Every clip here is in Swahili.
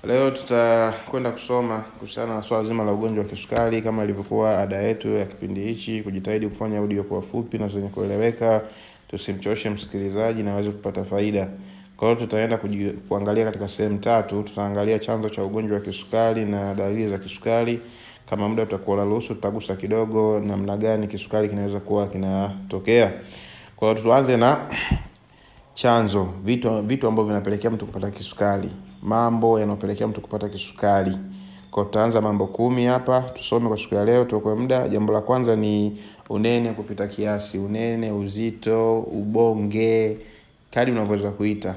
Leo tutakwenda kusoma kuhusiana na swala zima la ugonjwa wa kisukari kama ilivyokuwa ada yetu ya kipindi hichi, kujitahidi kufanya audio kwa fupi na zenye kueleweka, tusimchoshe msikilizaji na aweze kupata faida. Kwa hiyo tutaenda kuangalia katika sehemu tatu. Tutaangalia chanzo cha ugonjwa wa kisukari na dalili za kisukari. Kama muda utakuwa unaruhusu, tutagusa kidogo namna gani kisukari kinaweza kuwa kinatokea. Kwa hiyo tuanze na chanzo, vitu ambavyo vinapelekea mtu kupata kisukari. Mambo yanayopelekea mtu kupata kisukari. Kwa tutaanza mambo 10 hapa, tusome kwa siku ya leo tuokoe muda. Jambo la kwanza ni unene kupita kiasi, unene, uzito, ubonge, kadri unavyoweza kuita.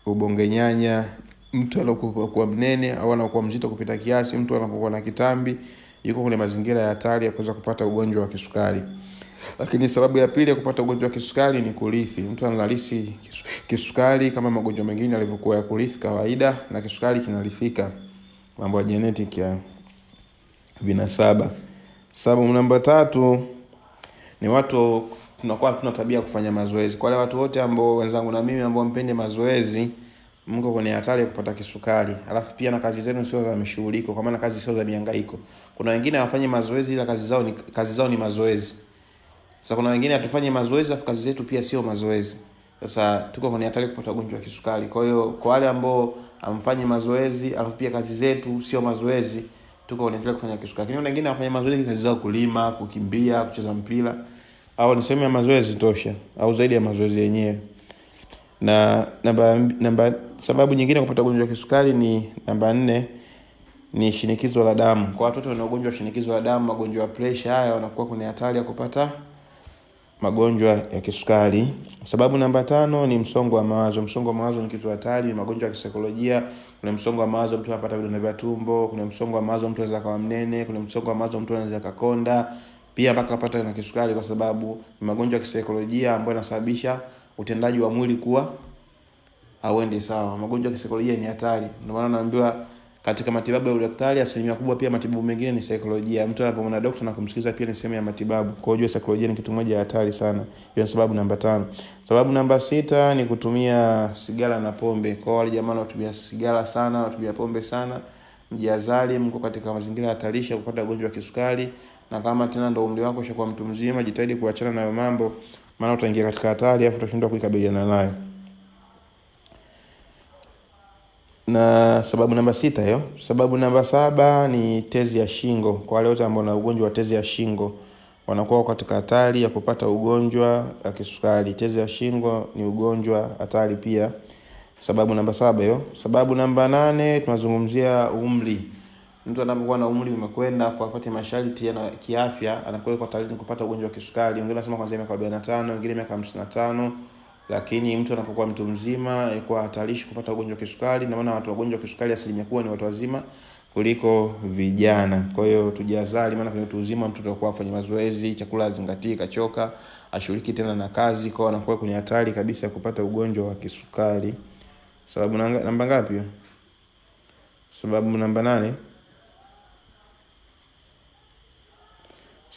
Ubonge nyanya, mtu anapokuwa mnene au anakuwa mzito kupita kiasi, mtu anapokuwa na kitambi, yuko kwenye mazingira ya hatari ya kuweza kupata ugonjwa wa kisukari. Lakini sababu ya pili ya kupata ugonjwa wa kisukari ni kurithi. Mtu anarithi kisukari kama magonjwa mengine yalivyokuwa ya kurithi kawaida, na kisukari kinarithika, mambo ya genetic ya vinasaba. Sababu namba 3 ni watu tunakuwa tuna tabia kufanya mazoezi. Kwa wale watu wote ambao wenzangu na mimi ambao mpende mazoezi, mko kwenye hatari ya kupata kisukari. Alafu pia na kazi zenu sio za mishughuliko, kwa maana kazi sio za mihangaiko. Kuna wengine hawafanyi mazoezi ila kazi zao ni mazoezi. Sasa kuna wengine hatufanye mazoezi afu kazi zetu pia sio mazoezi. Sasa tuko kwenye hatari kupata ugonjwa wa kisukari. Kwa hiyo kwa wale ambao hamfanyi mazoezi alafu pia kazi zetu sio mazoezi, tuko kwenye hatari kufanya kisukari. Lakini wengine wafanya mazoezi, kazi zao kulima, kukimbia, kucheza mpira, au ni sehemu ya mazoezi tosha au zaidi ya mazoezi yenyewe. Na sababu nyingine kupata ugonjwa wa kisukari ni namba 4 ni shinikizo la damu. Kwa watoto wana ugonjwa wa shinikizo la damu, magonjwa ya pressure, haya wanakuwa kwenye hatari ya kupata magonjwa ya kisukari. Sababu namba 5 ni msongo wa mawazo. Msongo wa mawazo ni kitu hatari, ni magonjwa ya kisaikolojia. Kuna msongo wa mawazo mtu anapata vidonda vya tumbo, kuna msongo wa mawazo mtu anaweza kuwa mnene, kuna msongo wa mawazo mtu anaweza kukonda, pia mpaka apata na kisukari, kwa sababu ni magonjwa ya kisaikolojia ambayo yanasababisha utendaji wa mwili kuwa hauendi sawa. Magonjwa ya kisaikolojia ni hatari. Ndio maana naambiwa katika matibabu ya udaktari asilimia kubwa pia matibabu mengine ni saikolojia. Mtu anapomwona daktari na kumsikiza pia ni sehemu ya matibabu. Kwa hiyo saikolojia ni kitu moja hatari sana. Hiyo ni sababu namba 5. Sababu namba 6 ni kutumia sigara na pombe. Kwa wale jamaa wanaotumia sigara sana, wanatumia pombe sana, mjihadhari, mko katika mazingira hatarishi ya kupata ugonjwa wa kisukari. Na kama tena ndio umri wako ushakuwa mtu mzima, jitahidi kuachana na hayo mambo, maana utaingia katika hatari afu utashindwa kukabiliana nayo. Na sababu namba 6 hiyo. Sababu namba 7 ni tezi ya shingo. Kwa wale wote ambao wana ugonjwa wa tezi ya shingo, wanakuwa katika hatari ya kupata ugonjwa wa kisukari. Tezi ya shingo ni ugonjwa hatari pia. Sababu namba 7 hiyo. Sababu namba 8 tunazungumzia umri. Mtu anapokuwa na umri umekwenda afu apate masharti ya kiafya, anakuwa kwa hatari kupata ugonjwa wa kisukari. Wengine wanasema kuanzia miaka 45, wengine miaka 55. Lakini mtu anapokuwa mtu mzima ilikuwa hatarishi kupata ugonjwa wa kisukari. Na maana watu wagonjwa wa kisukari asilimia kubwa ni watu wazima kuliko vijana. Kwa hiyo tujihadhari, maana kwenye utu uzima mtu atakuwa afanye mazoezi, chakula azingatie, kachoka, ashiriki tena na kazi, kwa anakuwa kwenye hatari kabisa ya kupata ugonjwa wa kisukari. Sababu namba ngapi hiyo? Sababu namba 8.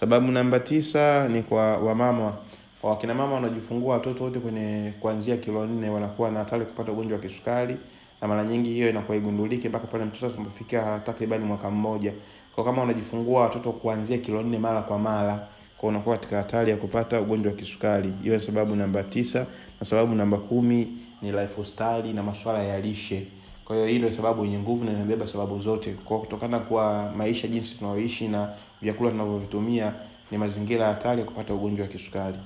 Sababu namba 9 ni kwa wamama. Kwa wakina mama wanajifungua watoto wote kwenye kuanzia kilo 4 wanakuwa na hatari kupata ugonjwa wa kisukari, na mara nyingi hiyo inakuwa igundulike mpaka pale mtoto atakapofikia takriban mwaka mmoja. Kwa kama unajifungua watoto kuanzia kilo 4 mara kwa mara, kwa unakuwa katika hatari ya kupata ugonjwa wa kisukari. Hiyo ni sababu namba 9. Na sababu namba 10 ni lifestyle na masuala ya lishe. Kwa hiyo hilo ni sababu yenye nguvu na inabeba sababu zote. Kwa kutokana kwa maisha jinsi tunaoishi na vyakula tunavyovitumia, ni mazingira hatari ya kupata ugonjwa wa kisukari.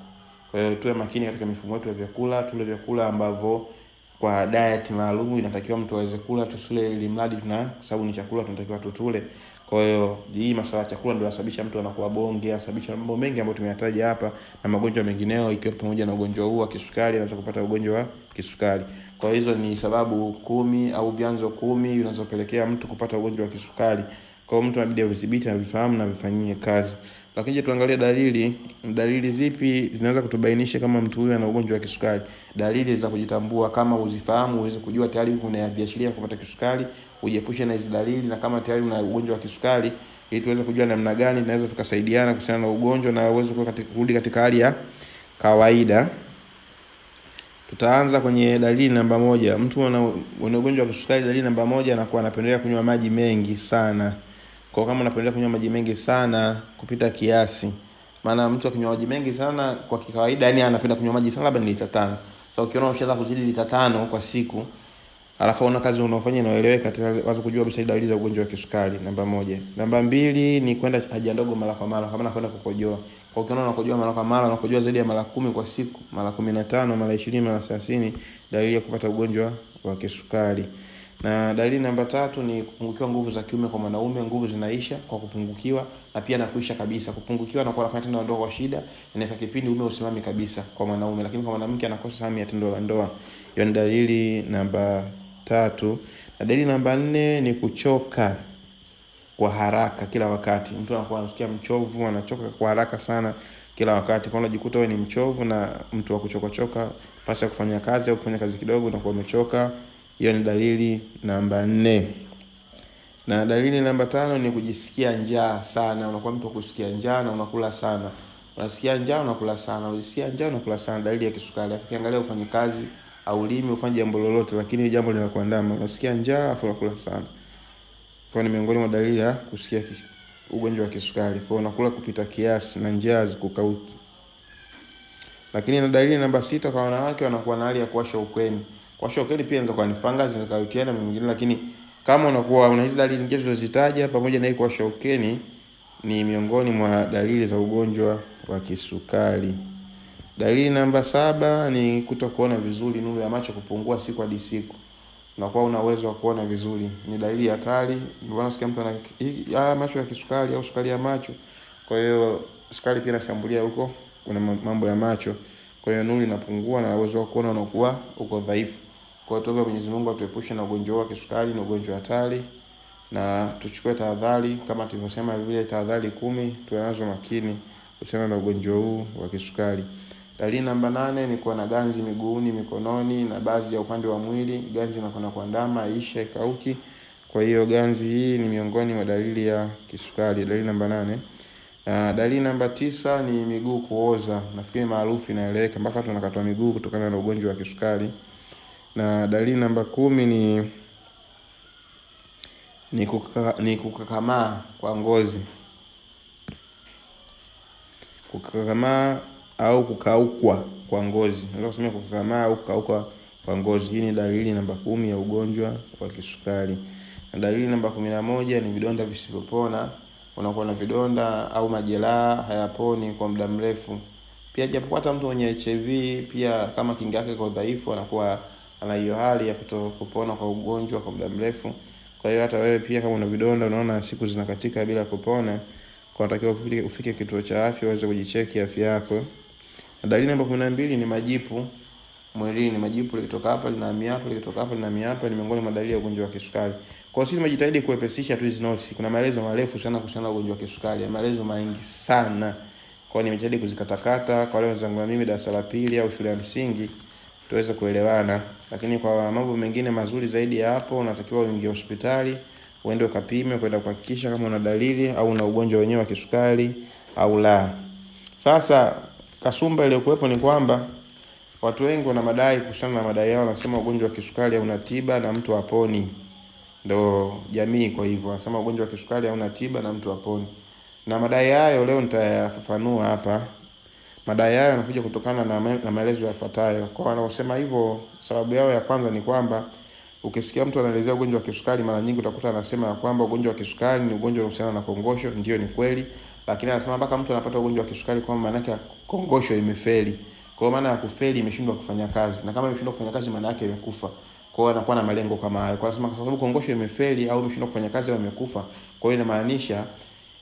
Kwa hiyo tuwe makini katika mifumo yetu ya vyakula, tule vyakula ambavyo kwa diet maalum inatakiwa mtu aweze kula, tusile ili mradi kwa sababu ni chakula tunatakiwa tutule. Kwa hiyo hii masuala ya chakula ndio yanasababisha mtu anakuwa bonge, yanasababisha mambo mengi ambayo tumeyataja hapa, na magonjwa mengineo ikiwa pamoja na ugonjwa huu wa kisukari, anaweza kupata ugonjwa wa kisukari. Kwa hizo ni sababu 10 au vyanzo 10 vinazopelekea mtu kupata ugonjwa wa kisukari. Kwa hiyo mtu anabidi avidhibiti na vifahamu na vifanyie kazi. Lakini tuangalie dalili zipi zinaweza kutubainisha kama mtu huyu ana ugonjwa wa kisukari. Dalili za kujitambua, kama uzifahamu uweze kujua tayari kuna viashiria vya kupata kisukari, ujiepushe na hizo dalili. Na kama tayari una ugonjwa wa kisukari, ili tuweze kujua namna gani tunaweza tukasaidiana kuhusiana na ugonjwa na uweze kurudi katika hali ya kawaida. Tutaanza kwenye dalili namba moja. Mtu ana ugonjwa wa kisukari, dalili namba moja anakuwa anapendelea kunywa maji mengi sana. Kwa kama unapendelea kunywa maji mengi sana kupita kiasi, maana mtu akinywa maji mengi sana kwa kawaida, yani anapenda kunywa maji sana labda ni lita 5. Sasa ukiona ushaanza kuzidi lita 5 kwa siku, alafu una kazi unaofanya inaeleweka, tunaanza kujua kabisa dalili za ugonjwa wa kisukari. Namba moja. Namba mbili ni kwenda haja ndogo mara kwa mara, kama unakwenda kukojoa. Kwa ukiona unakojoa mara kwa mara, unakojoa zaidi ya mara 10 kwa siku, mara 15, mara 20, mara 30, dalili ya kupata ugonjwa wa kisukari. Na dalili namba 3 ni kupungukiwa nguvu za kiume kwa mwanaume. Nguvu zinaisha kwa kupungukiwa, na pia na kuisha kabisa. Kupungukiwa na kuwa anafanya tendo la ndoa kwa shida, inafika kipindi uume usimami kabisa kwa mwanaume, lakini kwa mwanamke anakosa hamu ya tendo la ndoa. Hiyo ni dalili namba 3. Na dalili namba 4 ni kuchoka kwa haraka kila wakati. Mtu anakuwa anasikia mchovu, anachoka kwa haraka sana kila wakati. Kwa unajikuta wewe ni mchovu na mtu wa kuchoka pasa kufanya kazi au kufanya kazi kidogo na kuwa umechoka. Hiyo ni dalili namba 4. Na dalili namba 5 ni kujisikia njaa sana. Unakuwa mtu kusikia njaa na unakula sana. Unasikia njaa unakula sana. Unasikia njaa unakula sana, dalili ya kisukari. Ukiangalia ufanye kazi au limi ufanye jambo lolote, lakini jambo linakuandama, unasikia njaa afu unakula sana. Kwa ni miongoni mwa dalili ya kusikia ugonjwa wa kisukari. Kwa unakula kupita kiasi na njaa zikukauki. Lakini na dalili namba 6 kwa wanawake, wanakuwa na hali ya kuwasha ukeni. Kuwasha ukeni pia inaweza kuwa ni fungus, inaweza kuwa UTI na mwingine, lakini kama unakuwa una hizo dalili zingine tulizozitaja pamoja na hii kuwasha ukeni, ni miongoni mwa dalili za ugonjwa wa kisukari. Dalili namba 7 ni kutokuona vizuri, nuru ya macho kupungua siku hadi siku. Unakuwa una uwezo wa kuona vizuri. Ni dalili hatari. Ndio unasikia mtu ana macho ya kisukari au sukari ya macho. Kwa hiyo sukari pia inashambulia huko, kuna mambo ya macho. Kwa hiyo nuru inapungua na uwezo wa kuona unakuwa uko dhaifu. Kwa hiyo tuombe Mwenyezi Mungu atuepushe na ugonjwa wa kisukari, na ugonjwa hatari, na tuchukue tahadhari kama tulivyosema vile tahadhari 10 tunazo makini kuhusiana na ugonjwa huu wa kisukari. Dalili namba 8 ni kuwa na ganzi miguuni, mikononi na baadhi ya upande wa mwili. Ganzi inakwenda kuandama, isha ikauki. Kwa hiyo ganzi hii ni miongoni mwa dalili ya kisukari, dalili namba 8. Dalili namba 9 ni miguu kuoza. Nafikiri maarufu inaeleweka, mpaka watu wanakatwa miguu kutokana na ugonjwa wa kisukari. Na dalili namba 10 ni kukakamaa kwa ngozi. Kukakamaa au kukaukwa kwa ngozi. Unaweza kusema kukakamaa au kukauka kwa ngozi. Hii ni dalili namba 10 ya ugonjwa wa kisukari. Na dalili namba 11 ni vidonda visivyopona. Unakuwa na vidonda au majeraha hayaponi kwa muda mrefu. Pia japokuwa hata mtu mwenye HIV pia kama kinga yake iko dhaifu, anakuwa ana hiyo hali ya kutokupona kwa ugonjwa kwa muda mrefu. Kwa hiyo hata wewe pia kama una vidonda unaona siku zinakatika bila kupona, kwa unatakiwa ufike kituo cha afya uweze kujicheki afya yako. Na dalili namba 12 ni majipu mwilini. Majipu likitoka hapa linahamia hapa, likitoka hapa linahamia hapa, ni miongoni mwa dalili ya ugonjwa wa kisukari. Kwa hiyo sisi tumejitahidi kuepesisha tu hizo notes. Kuna maelezo marefu sana kuhusiana na ugonjwa wa kisukari, maelezo mengi sana. Kwa hiyo nimejitahidi kuzikatakata kwa wale wenzangu na mimi darasa la 2 au shule ya msingi tuweze kuelewana. Lakini kwa mambo mengine mazuri zaidi ya hapo, unatakiwa uingie hospitali, uende ukapime kwenda kuhakikisha kama una dalili au una ugonjwa wenyewe wa kisukari au la. Sasa kasumba ile kuwepo ni kwamba watu wengi wana madai kuhusiana na madai yao, wanasema ugonjwa wa kisukari hauna tiba na mtu haponi. Ndio jamii kwa hivyo wanasema ugonjwa wa kisukari hauna tiba na mtu haponi. Na madai hayo leo nitayafafanua hapa. Madai hayo yanakuja kutokana na maelezo yafuatayo. Kwa wanaosema hivyo, sababu yao ya kwanza ni kwamba ukisikia mtu anaelezea ugonjwa wa kisukari, mara nyingi utakuta anasema kwamba ugonjwa wa kisukari ni ugonjwa unaohusiana na kongosho. Ndio, ni kweli, lakini anasema mpaka mtu anapata ugonjwa wa kisukari kwa maana yake kongosho imefeli. Kwa maana ya kufeli, imeshindwa kufanya kazi, na kama imeshindwa kufanya kazi maana yake imekufa. Kwa hiyo anakuwa na malengo kama hayo. Kwa sababu kongosho imefeli au imeshindwa kufanya kazi au imekufa, kwa hiyo inamaanisha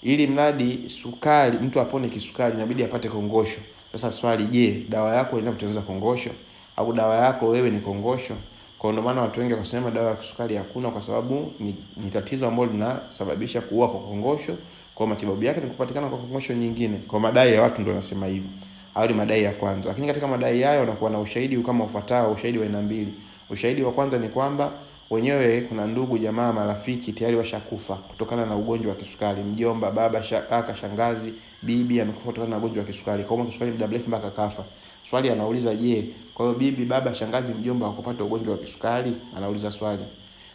ili mradi sukari mtu apone kisukari inabidi apate kongosho. Sasa swali, je, dawa yako inaenda kutengeneza kongosho au dawa yako wewe ni kongosho? Kwa ndio maana watu wengi wakasema dawa ya kisukari hakuna, kwa sababu ni tatizo ambalo linasababisha kuua kwa kongosho. Kwa matibabu yake ni kupatikana kwa kongosho nyingine. Kwa madai ya watu ndio nasema hivyo. Hayo ni madai ya kwanza. Lakini katika madai hayo wanakuwa na ushahidi kama ufuatao, ushahidi wa aina mbili. Ushahidi wa kwanza ni kwamba wenyewe kuna ndugu, jamaa, marafiki tayari washakufa kutokana na ugonjwa wa kisukari. Mjomba, baba, kaka, shangazi, bibi amekufa kutokana na ugonjwa wa kisukari. Kwa hiyo kisukari muda mrefu mpaka kafa. Swali anauliza, je, kwa hiyo bibi, baba, shangazi, mjomba wakupata ugonjwa wa kisukari? Anauliza swali.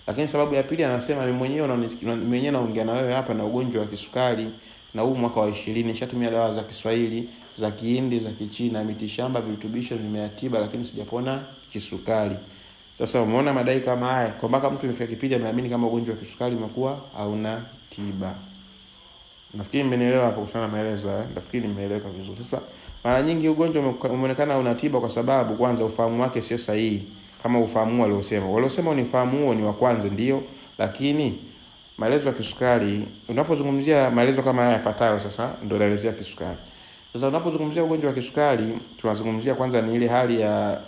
Lakini sababu ya pili anasema, mimi mwenyewe naongea na wewe hapa na ugonjwa wa kisukari, na huu mwaka wa 20 nishatumia dawa za Kiswahili, za Kihindi, za Kichina, mitishamba, virutubisho, mimea tiba, lakini sijapona kisukari. Sasa umeona madai kama haya, kwa mpaka mtu imefika kipindi ameamini kama ugonjwa wa kisukari umekuwa hauna tiba. Nafikiri mmenielewa hapo sana maelezo haya. Nafikiri nimeeleweka vizuri. Sasa mara nyingi ugonjwa umeonekana una tiba kwa sababu kwanza ufahamu wake sio sahihi kama ufahamu waliosema ni ufahamu huo ni wa kwanza ndio, lakini maelezo ya kisukari, unapozungumzia maelezo kama haya yafuatayo sasa ndio naelezea kisukari. Sasa unapozungumzia ugonjwa wa kisukari, tunazungumzia kwanza ni ile hali ya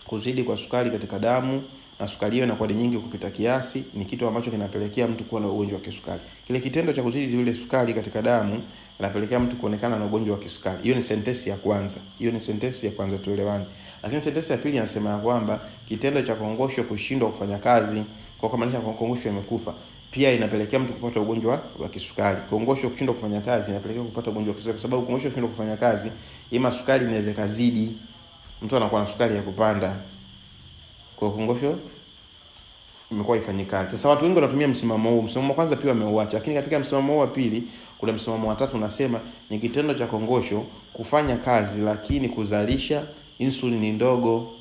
kuzidi kwa sukari katika damu, na sukari hiyo inakuwa nyingi kupita kiasi, ni kitu ambacho kinapelekea mtu kuwa na ugonjwa wa kisukari. Kile kitendo cha kuzidi ile sukari katika damu kinapelekea mtu kuonekana na ugonjwa wa kisukari. Hiyo ni sentensi ya kwanza. Tuelewane. Lakini sentensi ya pili inasema kwamba kitendo cha kongosho kushindwa kufanya kazi, kwa kumaanisha kongosho imekufa, pia inapelekea mtu kupata ugonjwa wa kisukari. Kongosho kushindwa kufanya kazi inapelekea kupata ugonjwa wa kisukari kwa sababu kongosho kushindwa kufanya kazi, ima sukari inaweza kazidi, mtu anakuwa na sukari ya kupanda. Kwa kongosho imekuwa ifanye kazi. Sasa watu wengi wanatumia msimamo huu. Msimamo wa kwanza pia wameuacha, lakini katika msimamo wa pili kuna msimamo wa tatu unasema ni kitendo cha kongosho kufanya kazi lakini kuzalisha insulini ndogo.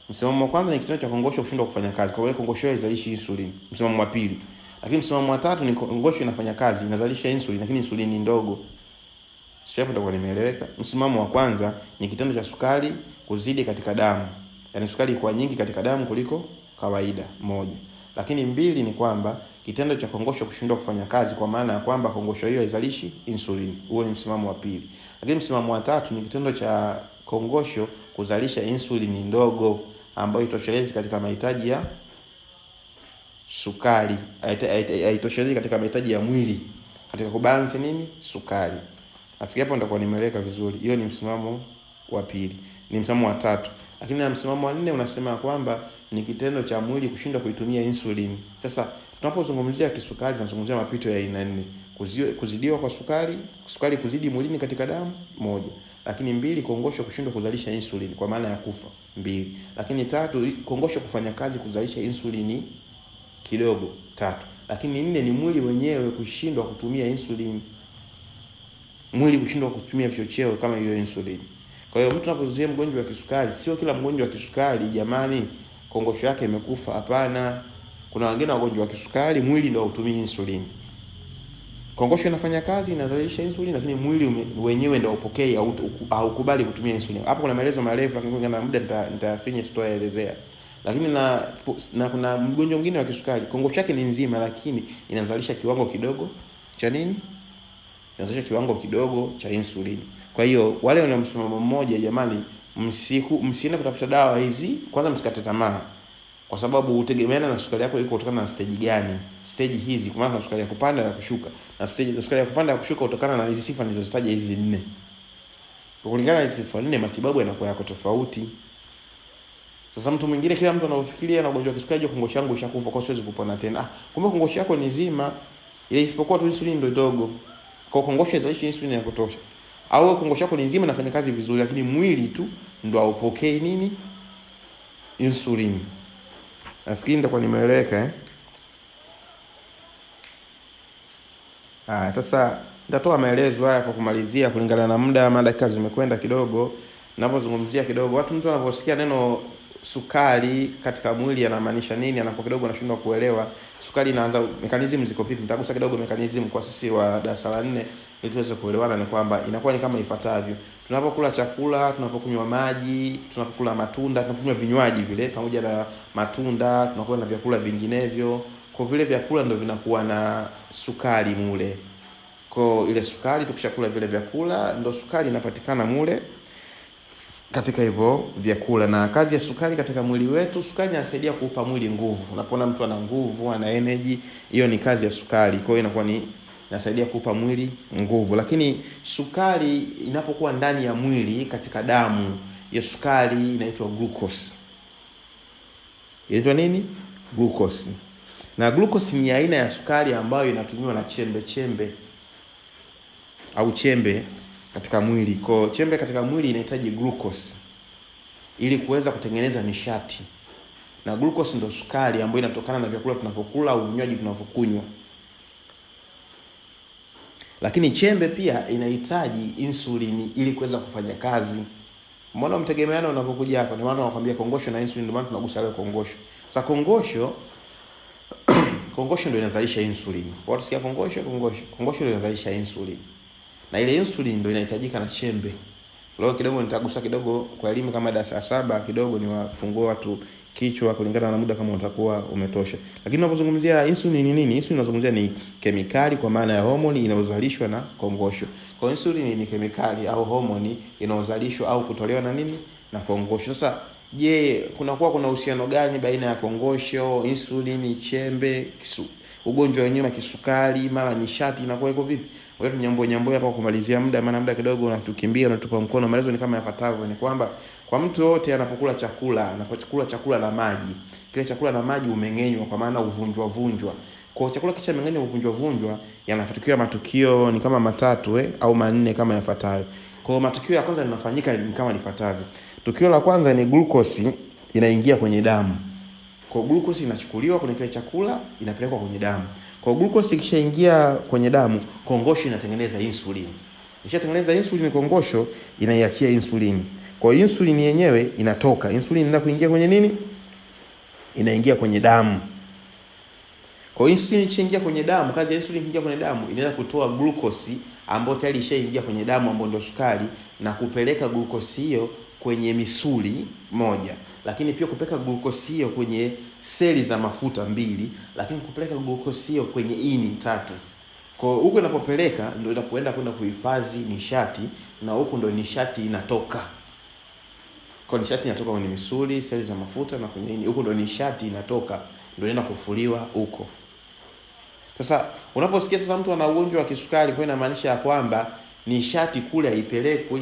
Msimamo wa kwanza ni kitendo cha kongosho kushindwa kufanya kazi, kwa hiyo kongosho haizalishi insulini. Msimamo wa pili. Lakini msimamo wa tatu ni kongosho inafanya kazi, inazalisha insulini lakini insulini ndogo. Sio hapo ndio nimeeleweka. Msimamo wa kwanza ni kitendo cha sukari kuzidi katika damu. Yaani sukari kwa nyingi katika damu kuliko kawaida, moja. Lakini mbili ni kwamba kitendo cha kongosho kushindwa kufanya kazi, kwa maana ya kwamba kongosho hiyo haizalishi insulini. Huo ni msimamo wa pili. Lakini msimamo wa tatu ni kitendo cha kongosho kuzalisha insulini ndogo ambayo itoshelezi katika mahitaji ya sukari. Haitoshelezi katika mahitaji ya mwili katika kubalance nini? Sukari. Nafikiri hapo nitakuwa nimeeleweka vizuri. Hiyo ni msimamo wa pili. Ni msimamo wa tatu. Lakini na msimamo wa nne unasema kwamba ni kitendo cha mwili kushindwa kuitumia insulini. Sasa tunapozungumzia kisukari tunazungumzia mapito ya aina nne. Kuzidiwa kwa sukari kuzidi mwilini katika damu, moja. Lakini mbili, kongosho kushindwa kuzalisha insulini kwa maana ya kufa, mbili. Lakini tatu, kongosho kufanya kazi kuzalisha insulini kidogo, tatu. Lakini nne ni mwili wenyewe kushindwa kutumia insulini. Mwili kushindwa kutumia vichocheo kama hiyo insulini. Kwa hiyo mtu anapozuia mgonjwa wa kisukari, sio kila mgonjwa wa kisukari jamani kongosho yake imekufa, hapana. Kuna wengine wagonjwa wa kisukari mwili ndio hutumia insulini. Kongosho inafanya kazi, inazalisha insulini, lakini mwili wenyewe ndio upokea au ukubali kutumia insulini. Hapo kuna maelezo marefu lakini kwa muda nitafinya sitoelezea. Lakini na kuna mgonjwa mwingine wa kisukari, kongosho yake ni nzima lakini inazalisha kiwango kidogo cha nini? Inazalisha kiwango kidogo cha insulini. Kwa hiyo wale wana msimamo mmoja jamani, msiende kutafuta dawa hizi, kwanza msikate tamaa. Kwa sababu utegemeana na sukari yako iko kutokana na stage gani. Stage hizi kwa maana sukari ya kupanda na kushuka. Na stage sukari ya kupanda na kushuka kutokana na hizi sifa nilizozitaja hizi nne. Kwa kulingana na hizi sifa nne matibabu yanakuwa yako tofauti. Sasa mtu mwingine, kila mtu anaofikiria na ugonjwa wa kisukari, kongosho yangu ishakufa kwa siwezi kupona tena. Kumbe kongosho yako ni nzima, ile isipokuwa tu insulini ndio dogo. Kwa kongosho haizalishi insulini ya kutosha. Au kongosho yako ni nzima inafanya kazi vizuri lakini mwili tu ndio haupokei nini? Insulini. Nafikiri nitakuwa nimeeleweka Sasa nitatoa maelezo haya kwa kumalizia kulingana na muda, maana dakika zimekwenda kidogo. Ninapozungumzia kidogo, mtu anaposikia neno sukari katika mwili anamaanisha nini, anapo kidogo anashindwa kuelewa. Sukari inaanza, mechanism ziko vipi? Nitagusa kidogo mechanism kwa sisi wa darasa la 4 ili tuweze kuelewana. Ni kwamba inakuwa ni kama ifuatavyo. Tunapokula chakula, tunapokunywa maji, tunapokula matunda, tunapokunywa vinywaji vile pamoja na matunda, tunakula na vyakula vinginevyo. Kwa vile vyakula ndio vinakuwa na sukari mule. Kwa ile sukari tukishakula vile vyakula ndio sukari inapatikana mule katika hivyo vyakula. Na kazi ya sukari katika mwili wetu, sukari inasaidia kuupa mwili nguvu. Unapoona mtu ana nguvu, ana energy, hiyo ni kazi ya sukari. Kwa hiyo inakuwa ni inasaidia kuupa mwili nguvu. Lakini sukari inapokuwa ndani ya mwili katika damu, hiyo sukari inaitwa glucose. Inaitwa nini? Glucose. Na glucose ni aina ya sukari ambayo inatumiwa na chembe au chembe katika mwili. Kwa chembe katika mwili inahitaji glucose ili kuweza kutengeneza nishati. Na glucose ndio sukari ambayo inatokana na vyakula tunavyokula au vinywaji tunavyokunywa. Lakini chembe pia inahitaji insulini ili kuweza kufanya kazi. Mbona mtegemeano unapokuja hapa? Ndio maana nakwambia kongosho na insulin, ndio maana tunagusa leo kongosho. Sasa kongosho ndio inazalisha insulin. Watu sikia kongosho ndio inazalisha insulin. Na ile insulin ndio inahitajika na chembe. Leo kidogo nitagusa kidogo kwa elimu kama darasa 7 kidogo ni wafungue watu kichwa kulingana na muda kama utakuwa umetosha. Lakini tunapozungumzia insulin ni nini? Insulin tunazungumzia ni kemikali kwa maana ya homoni inayozalishwa na kongosho. Kwa insulin ni kemikali au homoni inayozalishwa au kutolewa na nini? Na kongosho. Sasa je, kuna uhusiano gani baina ya kongosho, insulin, chembe, ugonjwa wenyewe kisukari, mara nishati inakuwa iko vipi? Wewe nyambo hapa kumalizia muda, maana muda kidogo unatukimbia, unatupa mkono. Maelezo ni kama yafuatavyo, ni kwamba kwa mtu yote anapokula chakula na maji, kile chakula na maji umeng'enywa kwa maana uvunjwa. Kwa chakula kicha meng'enywa uvunjwa yanafuatiwa matukio ni kama matatu au manne kama yafuatayo. Kwa matukio ya kwanza yanafanyika ni kama lifuatavyo. Tukio la kwanza ni glucose inaingia kwenye damu. Kwa glucose inachukuliwa kwenye kile chakula inapelekwa kwenye damu. Kwa glucose ikishaingia kwenye damu, kongosho inatengeneza insulin. Ikishatengeneza insulin, kongosho inaiachia insulin. Kwa insulin yenyewe inatoka. Insulin inaenda kuingia kwenye nini? Inaingia kwenye damu. Kwa insulin ikishaingia kwenye damu, kazi ya insulin kuingia kwenye damu inaenda kutoa glucose ambayo tayari ishaingia kwenye damu ambayo ndio sukari na kupeleka glucose hiyo kwenye misuli moja. Lakini pia kupeleka glucose hiyo kwenye seli za mafuta 2, lakini kupeleka glucose hiyo kwenye ini 3. Kwa huko inapopeleka ndio inapoenda kwenda kuhifadhi nishati, na huko ndio nishati inatoka. Kwa nishati inatoka kwenye misuli, seli za mafuta na kwenye ini. Huko ndio nishati inatoka, ndio inaenda kufuliwa huko. Sasa unaposikia sasa mtu ana ugonjwa wa kisukari, kwa inamaanisha ya kwamba nishati kule haipelekwi.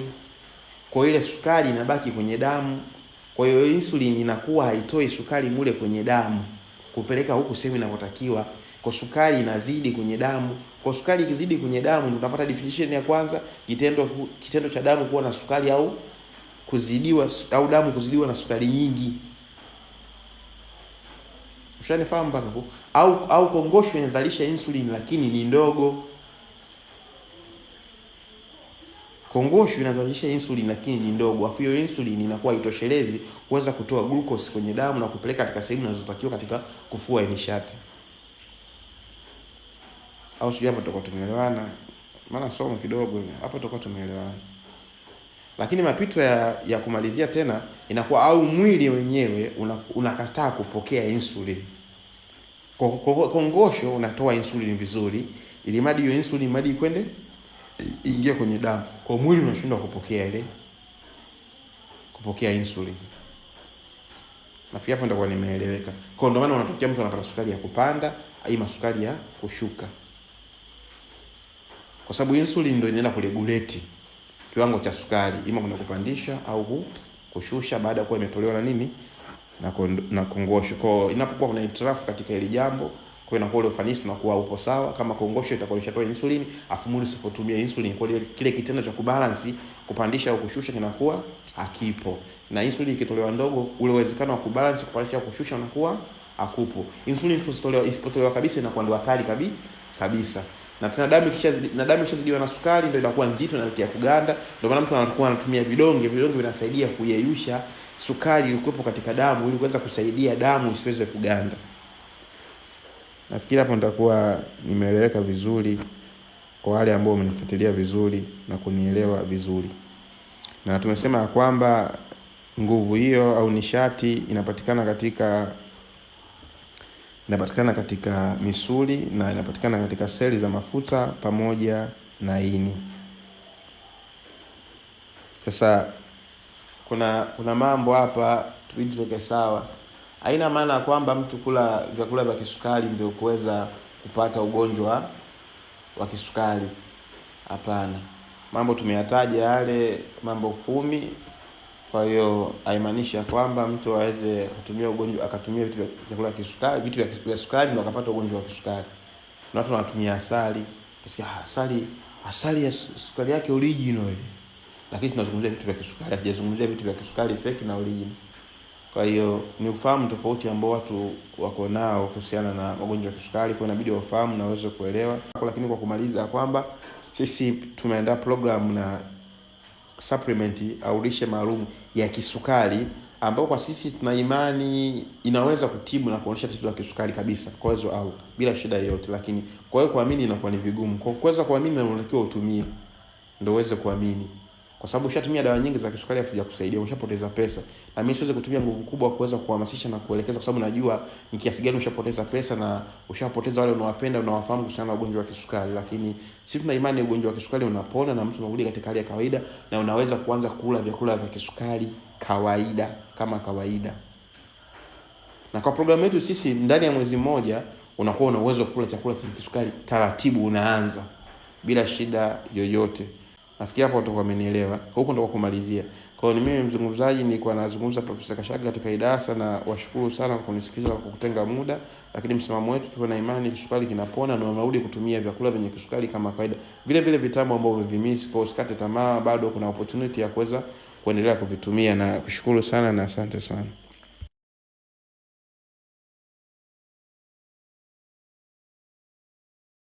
Kwa ile sukari inabaki kwenye damu. Kwa hiyo insulin inakuwa haitoi sukari mule kwenye damu kupeleka huku sehemu inapotakiwa. Kwa sukari inazidi kwenye damu. Kwa sukari ikizidi kwenye damu tunapata definition ya kwanza, kitendo cha damu kuwa na sukari au kuzidiwa au damu kuzidiwa na sukari nyingi. Ushanifahamu mpaka hapo? Au kongosho inazalisha insulin lakini ni ndogo. Kongosho inazalisha insulin lakini ni ndogo. Afu hiyo insulin inakuwa itoshelezi kuweza kutoa glucose kwenye damu na kupeleka katika sehemu zinazotakiwa katika kufua nishati. Au sio? Hapo tutakuwa tumeelewana. Maana somo kidogo hapo tutakuwa tumeelewana. Lakini mapito ya kumalizia tena inakuwa au mwili wenyewe unakataa kupokea insulin. Kongosho unatoa insulin vizuri, ili madi hiyo insulin kwende ingia kwenye damu. Kwa mwili unashindwa kupokea insulin. Nafikiri hapo ndio nimeeleweka. Kwa ndio maana unatokea mtu anapata sukari ya kupanda, au sukari ya kushuka. Kwa sababu insulin ndio inaenda kuregulate kiwango cha sukari, ima kuna kupandisha au kushusha baada ya kuwa imetolewa na nini? Na kongosho. Kwa inapokuwa kuna hitilafu katika ile jambo, kwa inakuwa ile ufanisi unakuwa upo sawa. Kama kongosho itakuwa imeshatoa insulin, afu mwili usipotumia insulin, kwa kile kitendo cha kubalance kupandisha au kushusha kinakuwa hakipo. Na insulin ikitolewa ndogo, ule uwezekano wa kubalance kupandisha au kushusha unakuwa hakupo. Insulin isipotolewa kabisa inakuwa ndio hatari kabisa. Na tena damu ikishazidiwa na sukari ndio inakuwa nzito na ya kuganda. Ndio maana mtu anakuwa anatumia vidonge vinasaidia kuyeyusha sukari iliyokuwepo katika damu ili kuweza kusaidia damu isiweze kuganda. Nafikiri hapo nitakuwa nimeeleweka vizuri kwa wale ambao wamenifuatilia vizuri na kunielewa vizuri. Na tumesema kwamba nguvu hiyo au nishati inapatikana katika misuli na inapatikana katika seli za mafuta pamoja na ini. Sasa kuna mambo hapa tubidi tuweke sawa. Haina maana kwamba mtu kula vyakula vya kisukari ndio kuweza kupata ugonjwa wa kisukari. Hapana. Mambo tumeyataja yale mambo 10. Kwa hiyo haimaanishi kwamba mtu aweze akatumia vitu vya chakula kisukari, vitu vya sukari ndio akapata ugonjwa wa kisukari. Na watu wanatumia asali. Unasikia asali asali ya sukari yake original ile. Lakini tunazungumzia vitu vya kisukari, hatujazungumzia vitu vya kisukari fake na original. Kwa hiyo ni ufahamu tofauti ambao watu wako nao kuhusiana na magonjwa ya kisukari, kwa inabidi wafahamu na waweze kuelewa. Lakini kwa kumaliza kwamba sisi tumeandaa program na supplement au lishe maalum ya kisukari ambao kwa sisi tuna imani inaweza kutibu na kuonyesha tatizo la kisukari kabisa kwa uwezo au bila shida yoyote. Lakini kwa hiyo kuamini inakuwa ni vigumu. Kwa kuweza kuamini unatakiwa utumie ndio uweze kuamini. Kwa sababu ushatumia dawa nyingi za kisukari hafuja kusaidia, ushapoteza pesa. Na mimi siwezi kutumia nguvu kubwa kuweza kuhamasisha na kuelekeza kwa sababu najua ni kiasi gani ushapoteza pesa na ushapoteza wale unawapenda unawafahamu kuhusiana na ugonjwa wa kisukari. Lakini sisi tuna imani ugonjwa wa kisukari unapona na mtu unarudi katika hali ya kawaida na unaweza kuanza kula vyakula vya kisukari kawaida kama kawaida. Na kwa programu yetu sisi ndani ya mwezi mmoja unakuwa una uwezo kula chakula cha kisukari taratibu, unaanza bila shida yoyote. Nafikiri hapo utakuwa umenielewa. Huko ndo kumalizia. Kwa hiyo ni mimi mzungumzaji, nilikuwa nazungumza Profesa Kashaga katika hii darasa, na washukuru sana kwa kunisikiliza na kukutenga muda. Lakini msimamo wetu tuko na imani kisukari kinapona na unarudi kutumia vyakula vyenye kisukari kama kawaida. Vile vile vitamu ambavyo umevimiss, kwa usikate tamaa, bado kuna opportunity ya kuweza kuendelea kuvitumia, na kushukuru sana na asante sana.